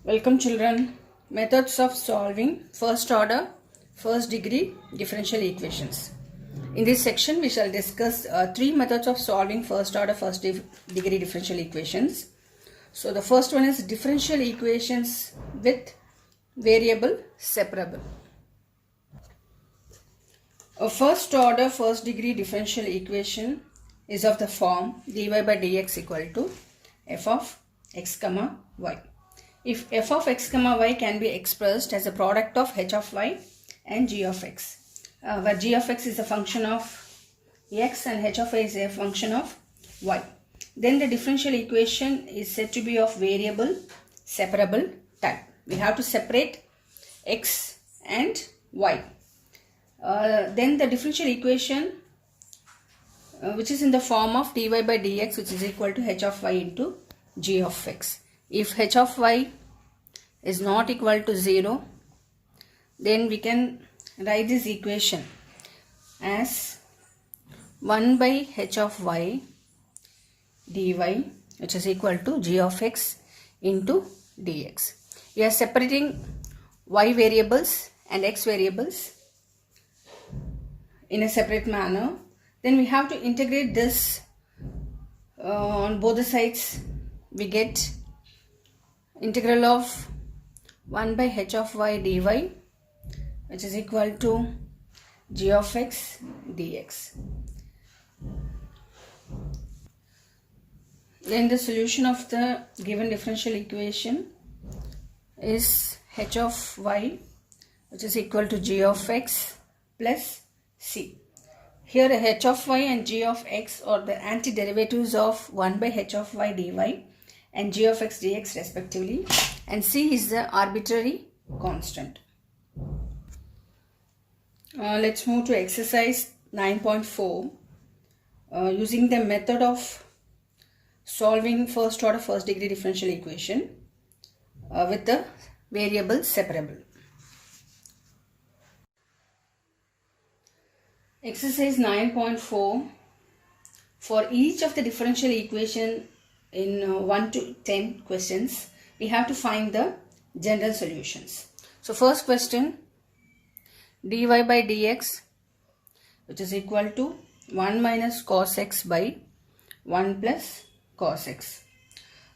Welcome children. Methods of solving first order, first degree differential equations. In this section we shall discuss three methods of solving first order, first degree differential equations. So the first one is differential equations with variable separable. A first order, first degree differential equation is of the form dy by dx equal to f of x comma y. If f of x comma y can be expressed as a product of h of y and g of x, where g of x is a function of x and h of y is a function of y, then the differential equation is said to be of variable separable type. We have to separate x and y. Then the differential equation which is in the form of dy by dx, which is equal to h of y into g of x. If h of y is not equal to 0, then we can write this equation as 1 by h of y dy, which is equal to g of x into dx. We are separating y variables and x variables in a separate manner. Then we have to integrate this on both the sides. We get integral of 1 by h of y dy, which is equal to g of x dx. Then the solution of the given differential equation is h of y, which is equal to g of x plus c. Here h of y and g of x are the antiderivatives of 1 by h of y dy and g of x dx respectively, and c is the arbitrary constant. Let's move to exercise 9.4. Using the method of solving first order first degree differential equation with the variable separable. Exercise 9.4. For each of the differential equation in 1 to 10 questions, we have to find the general solutions. So first question, dy by dx, which is equal to 1 minus cos x by 1 plus cos x.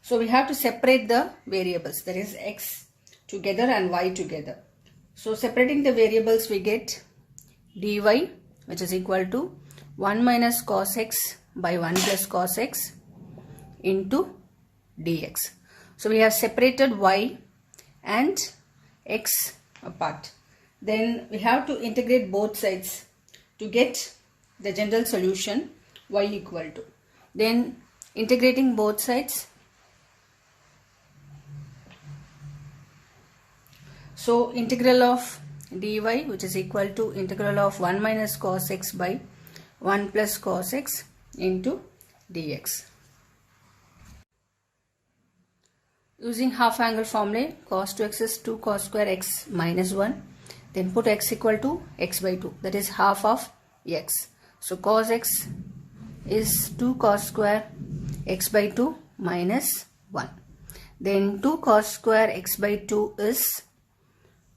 So we have to separate the variables, that is x together and y together. So separating the variables, we get dy, which is equal to 1 minus cos x by 1 plus cos x into dx. So we have separated y and x apart. Then we have to integrate both sides to get the general solution y equal to. Then integrating both sides, so integral of dy, which is equal to integral of 1 minus cos x by 1 plus cos x into dx. Using half angle formula, cos 2x is 2 cos square x minus 1. Then put x equal to x by 2, that is half of x. So cos x is 2 cos square x by 2 minus 1. Then 2 cos square x by 2 is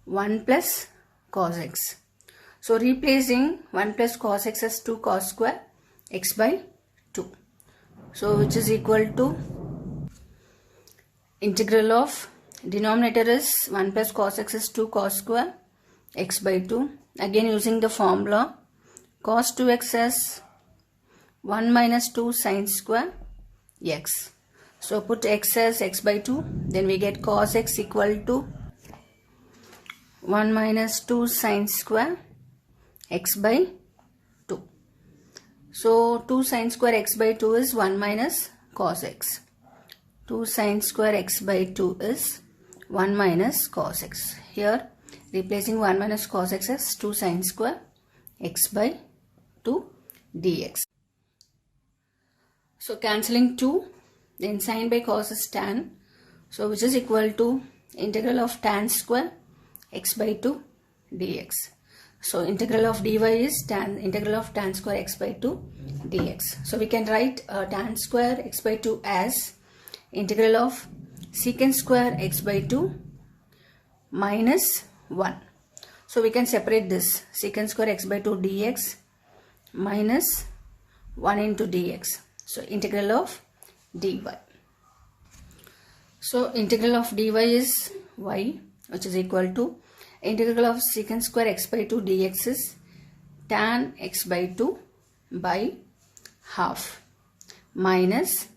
1 plus cos x. So replacing 1 plus cos x as 2 cos square x by 2. So which is equal to integral of denominator is 1 plus cos x is 2 cos square x by 2. Again using the formula, cos 2x as 1 minus 2 sin square x. So put x as x by 2. Then we get cos x equal to 1 minus 2 sin square x by 2. So 2 sin square x by 2 is 1 minus cos x. 2 sin square x by 2 is 1 minus cos x. Here replacing 1 minus cos x as 2 sin square x by 2 dx. So cancelling 2, then sin by cos is tan. So which is equal to integral of tan square x by 2 dx. So integral of dy is integral of tan square x by 2 dx. So we can write tan square x by 2 as integral of secant square x by 2 minus 1. So we can separate this secant square x by 2 dx minus 1 into dx. So integral of dy. So integral of dy is y, which is equal to integral of secant square x by 2 dx is tan x by 2 by half minus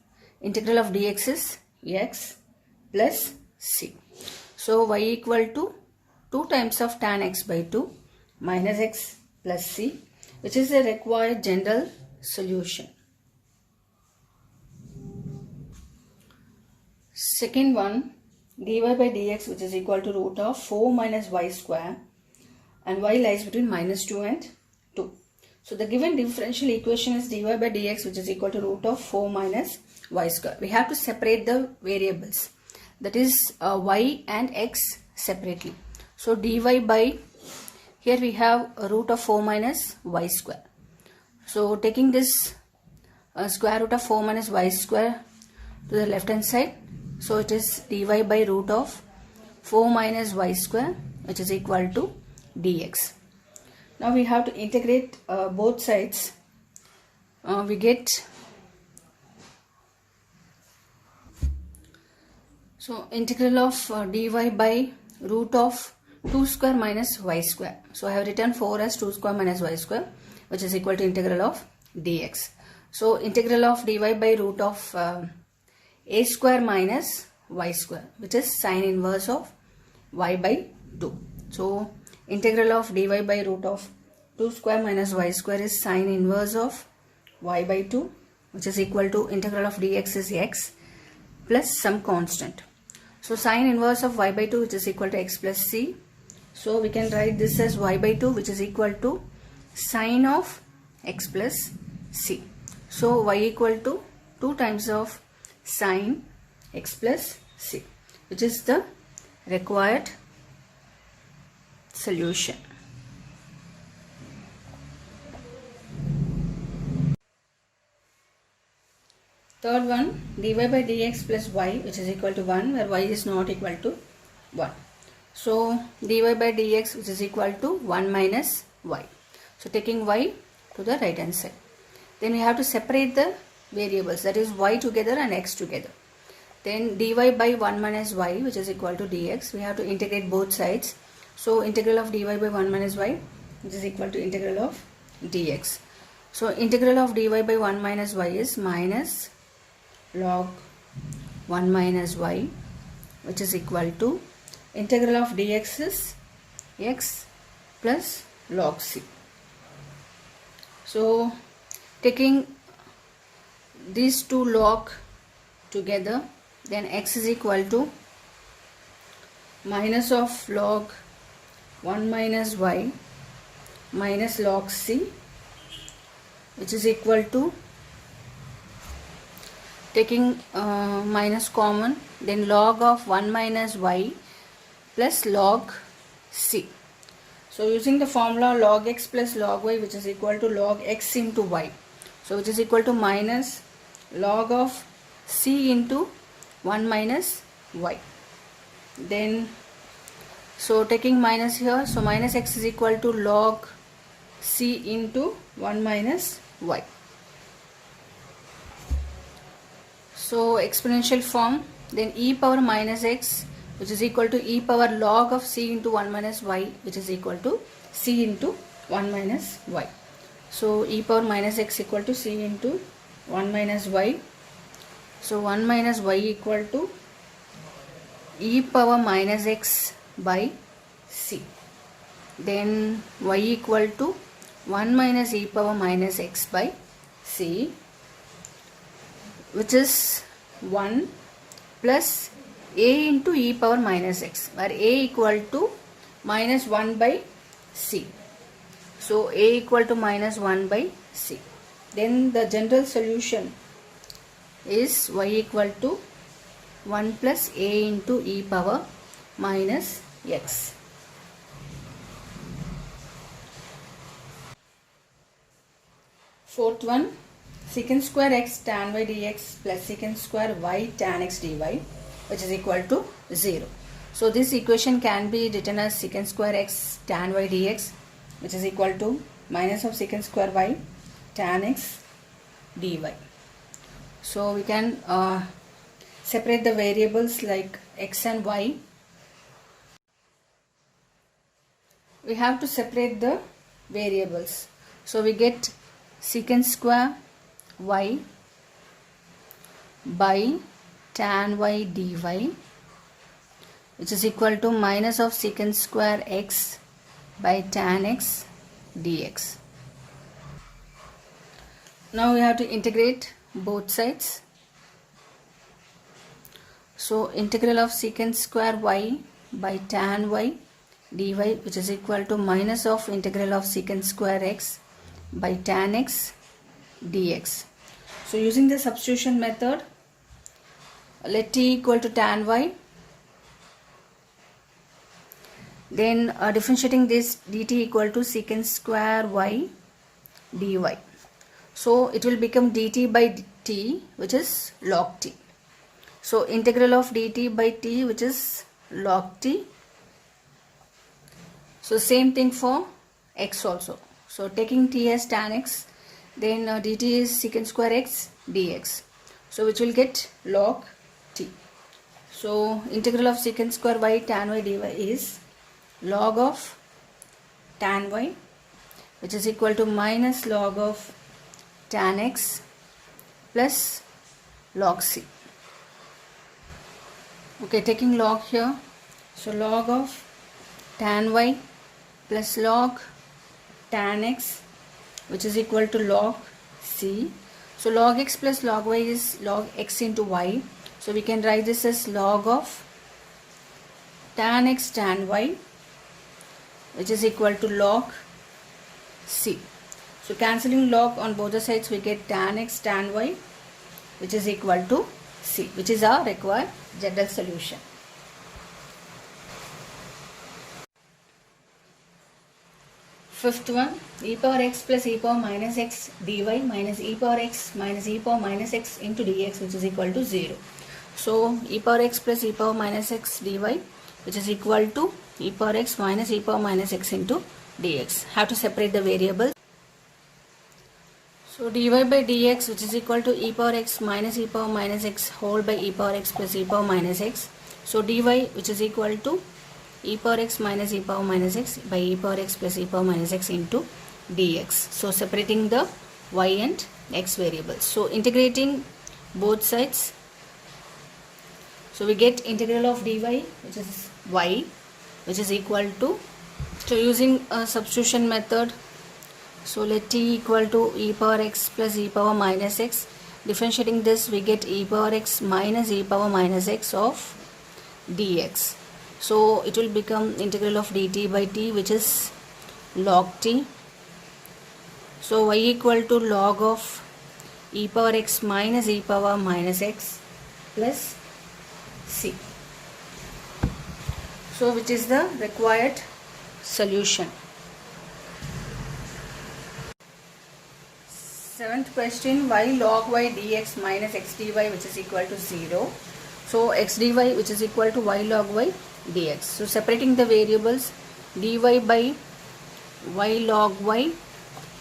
integral of dx is x plus c. So y equal to 2 times of tan x by 2 minus x plus c, which is the required general solution. Second one, dy by dx, which is equal to root of 4 minus y square, and y lies between minus 2 and 2. So the given differential equation is dy by dx, which is equal to root of 4 minus y square. We have to separate the variables, that is y and x separately. So dy by, here we have a root of 4 minus y square. So taking this square root of 4 minus y square to the left hand side, so it is dy by root of 4 minus y square, which is equal to dx. Now we have to integrate both sides. We get, so integral of dy by root of 2 square minus y square. So I have written 4 as 2 square minus y square, which is equal to integral of dx. So integral of dy by root of a square minus y square, which is sine inverse of y by 2. So integral of dy by root of 2 square minus y square is sine inverse of y by 2, which is equal to integral of dx is x plus some constant. So sine inverse of y by 2, which is equal to x plus c. So we can write this as y by 2, which is equal to sine of x plus c. So y equal to 2 times of sine x plus c, which is the required solution. Third one, dy by dx plus y, which is equal to 1, where y is not equal to 1. So dy by dx, which is equal to 1 minus y. So taking y to the right hand side. Then we have to separate the variables, that is y together and x together. Then dy by 1 minus y, which is equal to dx, we have to integrate both sides. So integral of dy by 1 minus y, which is equal to integral of dx. So integral of dy by 1 minus y is minus log 1 minus y, which is equal to integral of dx is x plus log c. So taking these two log together, then x is equal to minus of log 1 minus y minus log c, which is equal to, taking minus common, then log of 1 minus y plus log c. So using the formula log x plus log y, which is equal to log x into y, so which is equal to minus log of c into 1 minus y. Then so taking minus here, so minus x is equal to log c into 1 minus y. So exponential form, then e power minus x, which is equal to e power log of c into 1 minus y, which is equal to c into 1 minus y. So e power minus x equal to c into 1 minus y. So 1 minus y equal to e power minus x by c. Then y equal to 1 minus e power minus x by c, which is 1 plus a into e power minus x, where a equal to minus 1 by c. So a equal to minus 1 by c. Then the general solution is y equal to 1 plus a into e power minus x. Fourth one, secant square x tan y dx plus secant square y tan x dy, which is equal to 0. So this equation can be written as secant square x tan y dx, which is equal to minus of secant square y tan x dy. So we can separate the variables like x and y. We have to separate the variables. So we get secant square y by tan y dy, which is equal to minus of secant square x by tan x dx. Now we have to integrate both sides. So integral of secant square y by tan y dy, which is equal to minus of integral of secant square x by tan x dx. So using the substitution method, let t equal to tan y, then differentiating this dt equal to secant square y dy. So it will become dt by t, which is log t. So integral of dt by t, which is log t. So same thing for x also. So taking t as tan x, then dt is secant square x dx. So which will get log t. So integral of secant square y tan y dy is log of tan y, which is equal to minus log of tan x plus log c. Okay, taking log here. So log of tan y plus log tan x, which is equal to log c. So log x plus log y is log x into y. So we can write this as log of tan x tan y, which is equal to log c. So cancelling log on both the sides, we get tan x tan y, which is equal to c, which is our required general solution. Fifth one, e power x plus e power minus x dy minus e power x minus e power minus x into dx, which is equal to 0. So e power x plus e power minus x dy, which is equal to e power x minus e power minus x into dx. Have to separate the variables. So dy by dx, which is equal to e power x minus e power minus x whole by e power x plus e power minus x. So dy, which is equal to e power x minus e power minus x by e power x plus e power minus x into dx. So separating the y and x variables. So integrating both sides. So we get integral of dy, which is y, which is equal to, so using a substitution method, so let t equal to e power x plus e power minus x. Differentiating this, we get e power x minus e power minus x of dx. So it will become integral of dt by t, which is log t. So y equal to log of e power x minus e power minus x plus c. So which is the required solution. Seventh question, y log y dx minus x dy, which is equal to 0. So x dy, which is equal to y log y dx. So separating the variables, dy by y log y,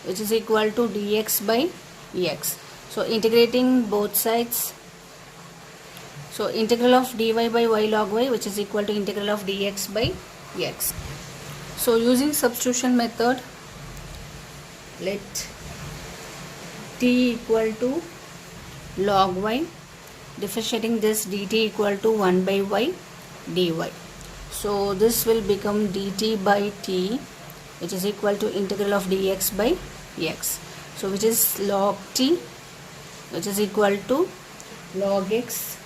which is equal to dx by x. So integrating both sides. So integral of dy by y log y, which is equal to integral of dx by x. So using substitution method, let t equal to log y, differentiating this dt equal to 1 by y dy. So this will become dt by t, which is equal to integral of dx by x. So which is log t, which is equal to log x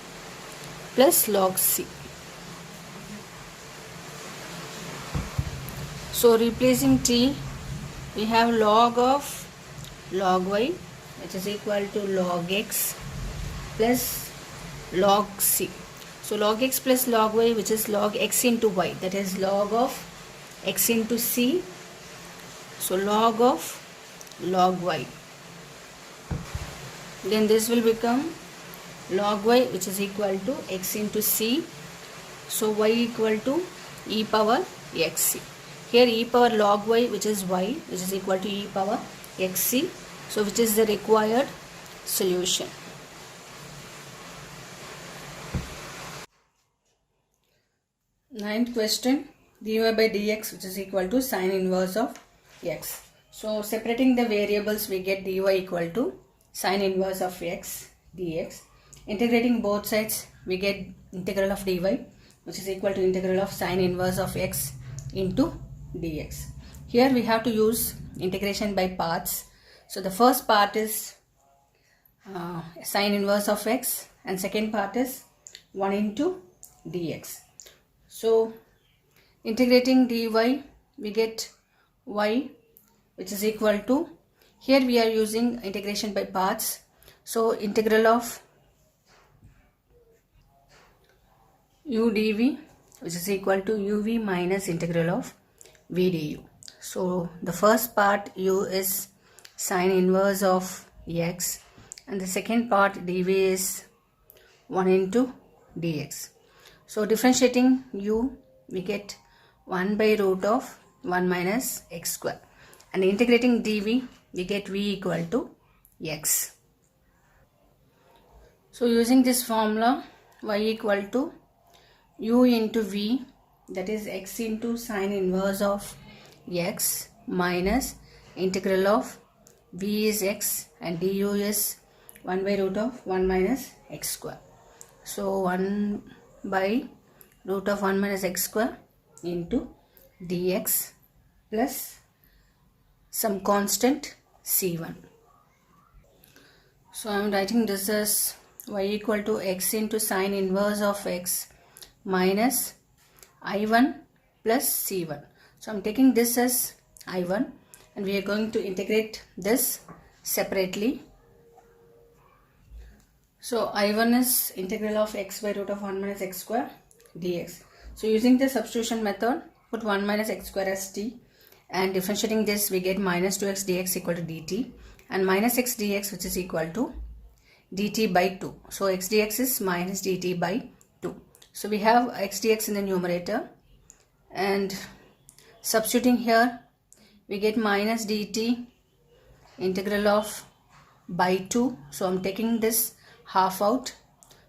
plus log c. So replacing t, we have log of log y, which is equal to log x plus log c. So log x plus log y, which is log x into y, that is log of x into c. So log of log y. Then this will become log y, which is equal to x into c. So y equal to e power xc. Here e power log y, which is y, which is equal to e power xc. So which is the required solution. Ninth question, dy by dx, which is equal to sine inverse of x. So separating the variables, we get dy equal to sine inverse of x dx. Integrating both sides, we get integral of dy, which is equal to integral of sine inverse of x into dx. Here we have to use integration by parts. So the first part is sine inverse of x, and second part is 1 into dx. So integrating dy, we get y, which is equal to, here we are using integration by parts. So integral of u dv, which is equal to uv minus integral of v du. So the first part u is sine inverse of x, and the second part dv is 1 into dx. So differentiating u, we get 1 by root of 1 minus x square, and integrating dv, we get v equal to x. So using this formula, y equal to u into v, that is x into sine inverse of x minus integral of v is x and du is 1 by root of 1 minus x square. So 1 by root of 1 minus x square into dx plus some constant c1. So I am writing this as y equal to x into sine inverse of x minus I1 plus C1. So I'm taking this as I1, and we are going to integrate this separately. So I1 is integral of x by root of 1 minus x square dx. So using the substitution method, put 1 minus x square as t, and differentiating this, we get minus 2x dx equal to dt, and minus x dx, which is equal to dt by 2. So x dx is minus dt by 2. So we have x dx in the numerator, and substituting here, we get minus dt integral of by 2. So I'm taking this half out.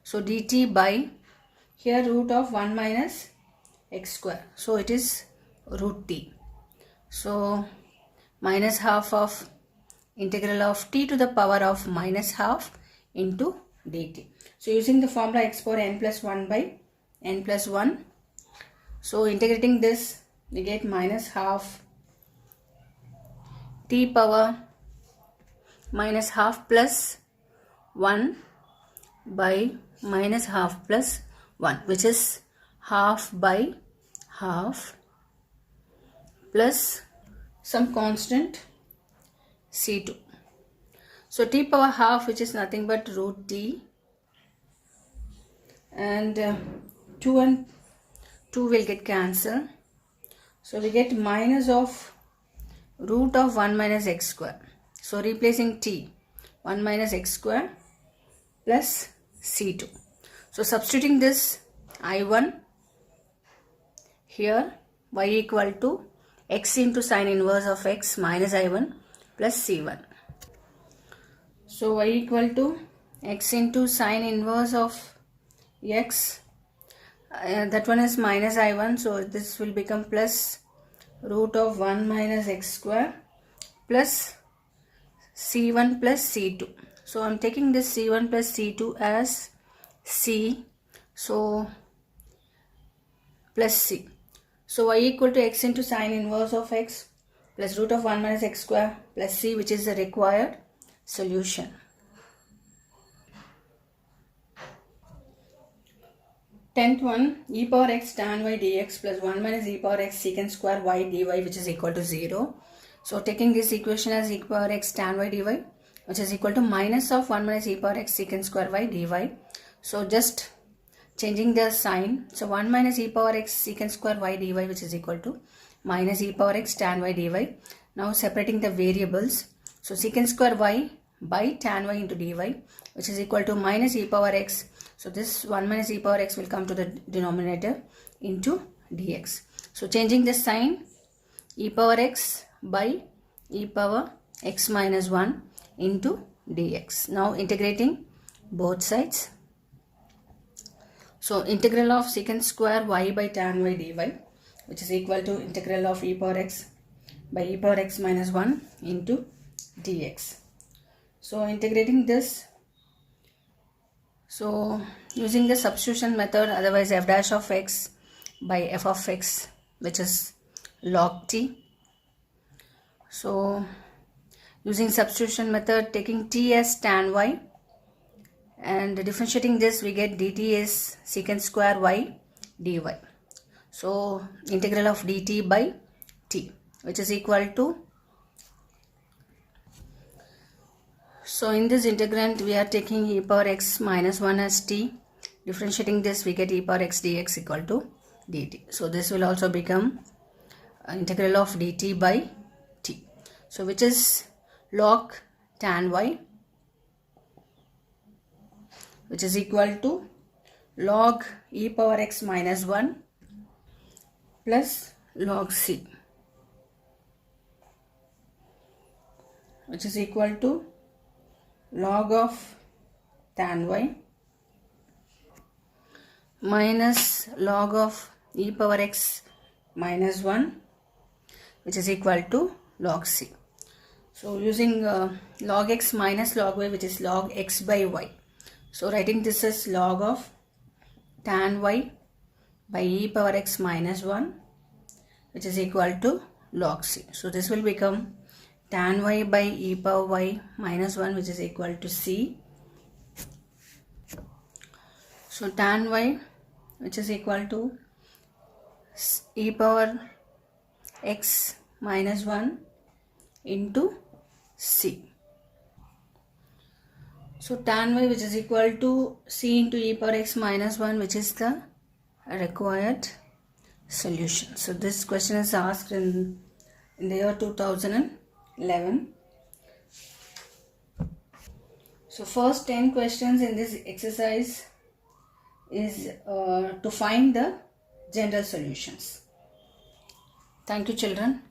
So dt by, here root of 1 minus x square. So it is root t. So minus half of integral of t to the power of minus half into dt. So using the formula x power n plus 1 by n plus 1. So integrating this, we get minus half t power minus half plus 1 by minus half plus 1, which is half by half plus some constant c2. So t power half, which is nothing but root t, and 2 and 2 will get cancelled. So we get minus of root of 1 minus x square. So replacing t, 1 minus x square plus c2. So substituting this I1 here, y equal to x into sine inverse of x minus I1 plus c1. So y equal to x into sine inverse of x, that one is minus I1, so this will become plus root of 1 minus x square plus c1 plus c2. So I'm taking this c1 plus c2 as c, so plus c. So y equal to x into sine inverse of x plus root of 1 minus x square plus c, which is the required solution. 10th one, e power x tan y dx plus 1 minus e power x secant square y dy, which is equal to 0. So taking this equation as e power x tan y dy, which is equal to minus of 1 minus e power x secant square y dy. So just changing the sign. So 1 minus e power x secant square y dy, which is equal to minus e power x tan y dy. Now separating the variables. So secant square y by tan y into dy, which is equal to minus e power x. So this 1 minus e power x will come to the denominator into dx. So changing the sign, e power x by e power x minus 1 into dx. Now integrating both sides. So integral of secant square y by tan y dy, which is equal to integral of e power x by e power x minus 1 into dx. So integrating this, so using the substitution method, otherwise f dash of x by f of x, which is log t. So using substitution method, taking t as tan y and differentiating this, we get dt is secant square y dy. So integral of dt by t, which is equal to, so in this integrand we are taking e power x minus 1 as t. Differentiating this, we get e power x dx equal to dt. So this will also become integral of dt by t. So which is log tan y, which is equal to log e power x minus 1 plus log c, which is equal to log of tan y minus log of e power x minus 1, which is equal to log c. So using log x minus log y, which is log x by y. So writing this as log of tan y by e power x minus 1, which is equal to log c. So this will become tan y by e power y minus 1, which is equal to c. So tan y, which is equal to e power x minus 1 into c. So tan y, which is equal to c into e power x minus 1, which is the required solution. So this question is asked in the year 2011. So first 10 questions in this exercise is to find the general solutions. Thank you, children.